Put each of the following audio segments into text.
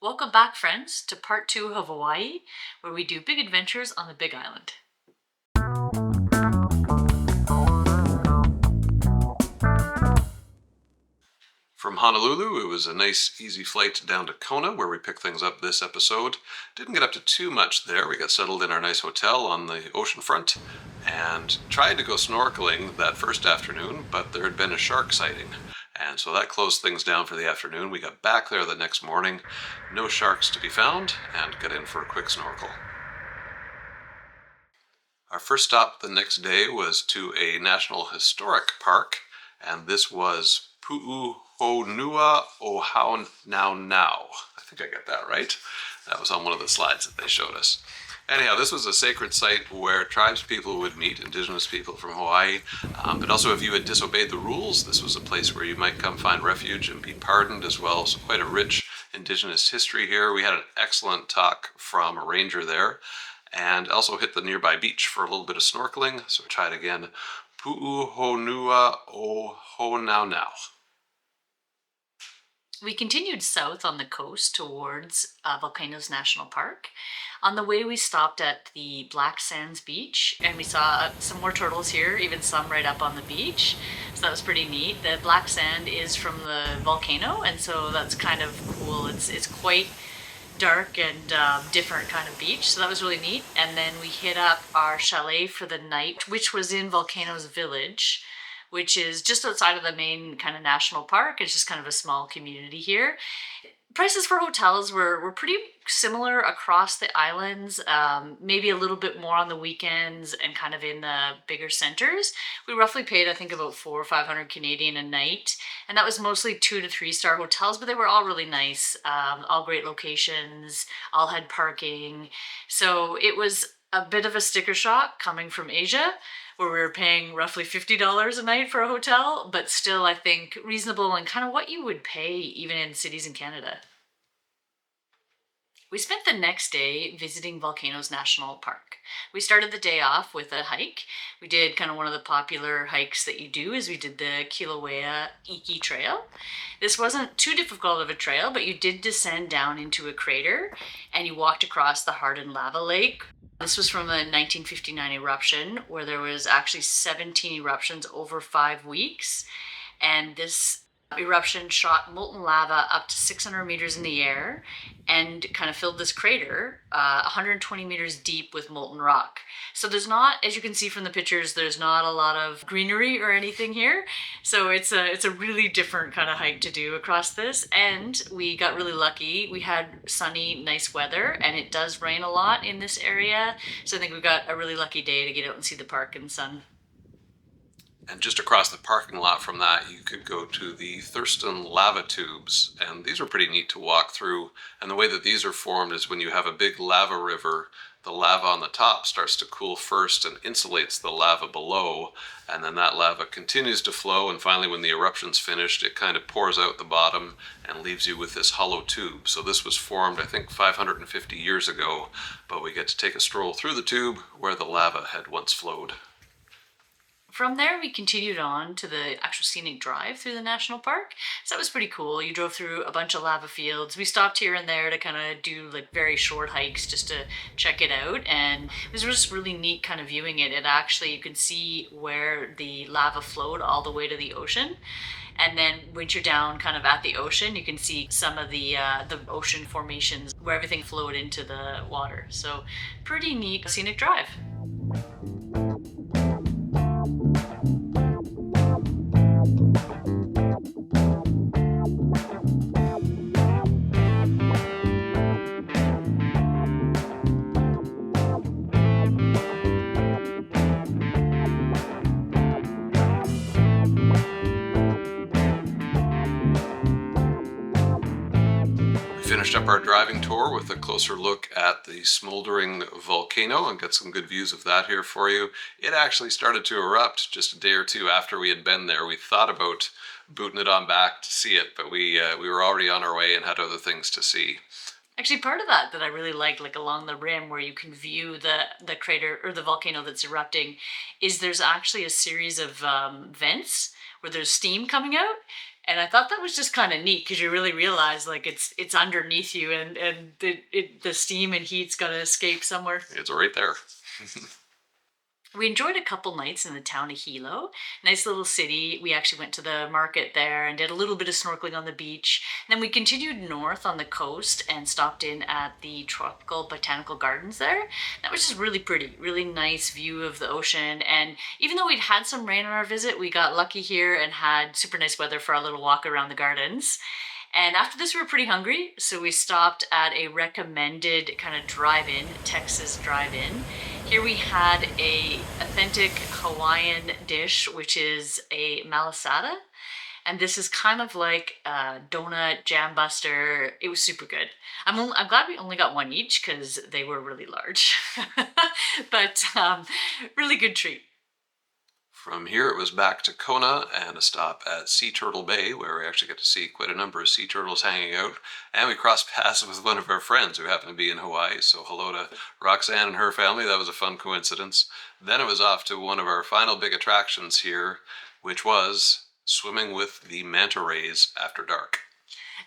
Welcome back, friends, to part 2 of Hawaii, where we do big adventures on the Big Island. From Honolulu, it was a nice, easy flight down to Kona, where we picked things up this episode. Didn't get up to too much there. We got settled in our nice hotel on the ocean front and tried to go snorkeling that first afternoon, but there had been a shark sighting. And so that closed things down for the afternoon. We got back there the next morning, no sharks to be found, and got in for a quick snorkel. Our first stop the next day was to a National Historic Park, and this was Pu'uhonua o Haunaunau. I think I got that right. That was on one of the slides that they showed us. Anyhow, this was a sacred site where tribes people would meet, indigenous people from Hawaii. But also if you had disobeyed the rules, this was a place where you might come find refuge and be pardoned as well. So quite a rich indigenous history here. We had an excellent talk from a ranger there and also hit the nearby beach for a little bit of snorkeling. So try it again. Pu'uhonua o Haunaunau. We continued south on the coast towards Volcanoes National Park. On the way, we stopped at the Black Sands Beach, and we saw some more turtles here, even some right up on the beach. So that was pretty neat. The black sand is from the volcano, and so that's kind of cool. It's quite dark and different kind of beach, so that was really neat. And then we hit up our chalet for the night, which was in Volcanoes Village, which is just outside of the main kind of national park. It's just kind of a small community here. Prices for hotels were pretty similar across the islands, maybe a little bit more on the weekends and kind of in the bigger centers. We roughly paid, I think, about 400 or 500 Canadian a night, and that was mostly 2 to 3 star hotels, but they were all really nice, all great locations, all had parking. So it was a bit of a sticker shock coming from Asia, where we were paying roughly $50 a night for a hotel, but still, I think, reasonable and kind of what you would pay even in cities in Canada. We spent the next day visiting Volcanoes National Park. We started the day off with a hike. We did kind of one of the popular hikes that you do is we did the Kilauea Iki Trail. This wasn't too difficult of a trail, but you did descend down into a crater and you walked across the hardened lava lake. This was from a 1959 eruption where there was actually 17 eruptions over 5 weeks. And this eruption shot molten lava up to 600 meters in the air and kind of filled this crater 120 meters deep with molten rock. So there's not, as you can see from the pictures, there's not a lot of greenery or anything here. So it's a really different kind of hike to do across this. And we got really lucky. We had sunny, nice weather, and it does rain a lot in this area. So I think we got a really lucky day to get out and see the park in the sun. And just across the parking lot from that, you could go to the Thurston lava tubes. And these are pretty neat to walk through. And the way that these are formed is when you have a big lava river, the lava on the top starts to cool first and insulates the lava below. And then that lava continues to flow. And finally, when the eruption's finished, it kind of pours out the bottom and leaves you with this hollow tube. So this was formed, I think, 550 years ago. But we get to take a stroll through the tube where the lava had once flowed. From there, we continued on to the actual scenic drive through the national park. So that was pretty cool. You drove through a bunch of lava fields. We stopped here and there to kind of do like very short hikes just to check it out. And it was just really neat kind of viewing it. It actually, you could see where the lava flowed all the way to the ocean. And then once you're down kind of at the ocean, you can see some of the ocean formations where everything flowed into the water. So pretty neat scenic drive. Finished up our driving tour with a closer look at the smoldering volcano and got some good views of that here for you. It actually started to erupt just a day or two after we had been there. We thought about booting it on back to see it, but we were already on our way and had other things to see. Actually, part of that I really liked, like along the rim where you can view the crater or the volcano that's erupting, is there's actually a series of vents where there's steam coming out. And I thought that was just kind of neat because you really realize like it's underneath you, and the steam and heat's gonna escape somewhere. It's right there. We enjoyed a couple nights in the town of Hilo. Nice little city. We actually went to the market there and did a little bit of snorkeling on the beach. And then we continued north on the coast and stopped in at the tropical botanical gardens there. That was just really pretty, really nice view of the ocean. And even though we'd had some rain on our visit, we got lucky here and had super nice weather for our little walk around the gardens. And after this, we were pretty hungry, so we stopped at a recommended kind of drive-in, Texas drive-in. Here we had a authentic Hawaiian dish, which is a malasada. And this is kind of like a donut jam buster. It was super good. I'm glad we only got one each because they were really large. But really good treat. From here, it was back to Kona and a stop at Sea Turtle Bay, where we actually get to see quite a number of sea turtles hanging out. And we crossed paths with one of our friends who happened to be in Hawaii. So hello to Roxanne and her family. That was a fun coincidence. Then it was off to one of our final big attractions here, which was swimming with the manta rays after dark.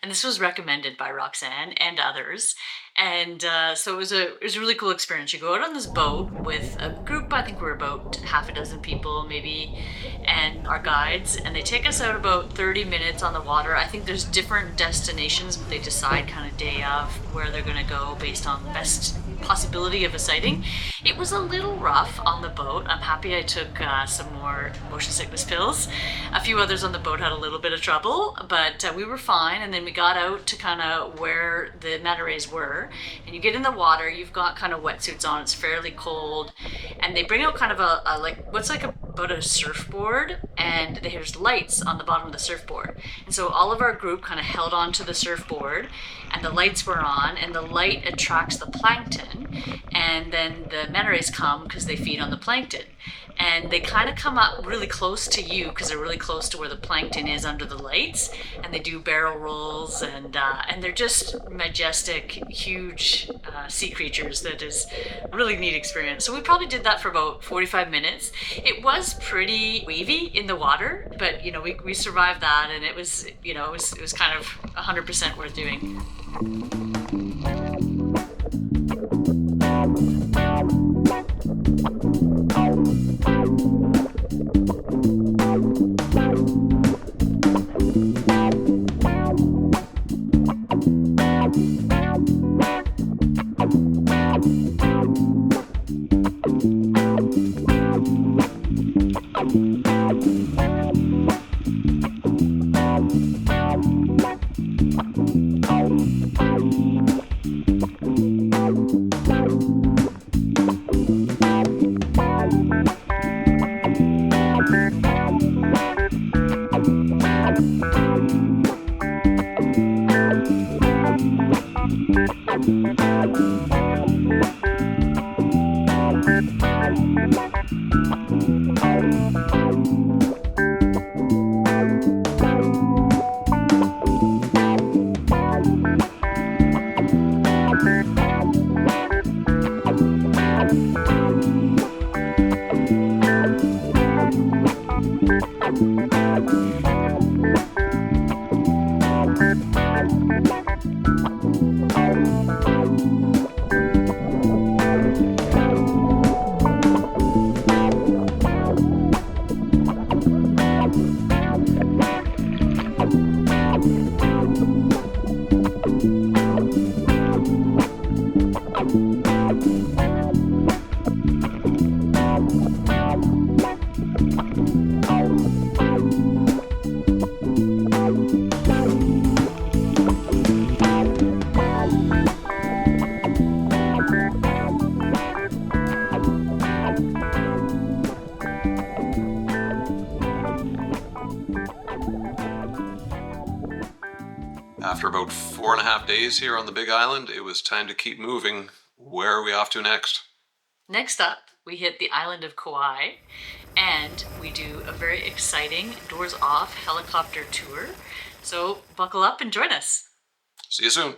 And this was recommended by Roxanne and others. And so it was a really cool experience. You go out on this boat with a group, I think we're about half a dozen people maybe, and our guides, and they take us out about 30 minutes on the water. I think there's different destinations, but they decide kind of day of where they're going to go based on the best possibility of a sighting. It was a little rough on the boat. I'm happy I took some more motion sickness pills. A few others on the boat had a little bit of trouble, but we were fine. And then we got out to kind of where the manta rays were, and you get in the water. You've got kind of wetsuits on. It's fairly cold, and they bring out kind of a like what's like about a surfboard, and there's lights on the bottom of the surfboard. And so all of our group kind of held onto the surfboard, and the lights were on, and the light attracts the plankton, and then the manta rays come because they feed on the plankton. And they kind of come up really close to you because they're really close to where the plankton is under the lights, and they do barrel rolls, and they're just majestic, huge sea creatures. That is a really neat experience. So we probably did that for about 45 minutes. It was pretty wavy in the water, but we survived that, and it was it was kind of 100% worth doing. After about 4.5 days here on the Big Island, it was time to keep moving. Where are we off to next? Next up, we hit the island of Kauai, and we do a very exciting doors off helicopter tour. So buckle up and join us. See you soon.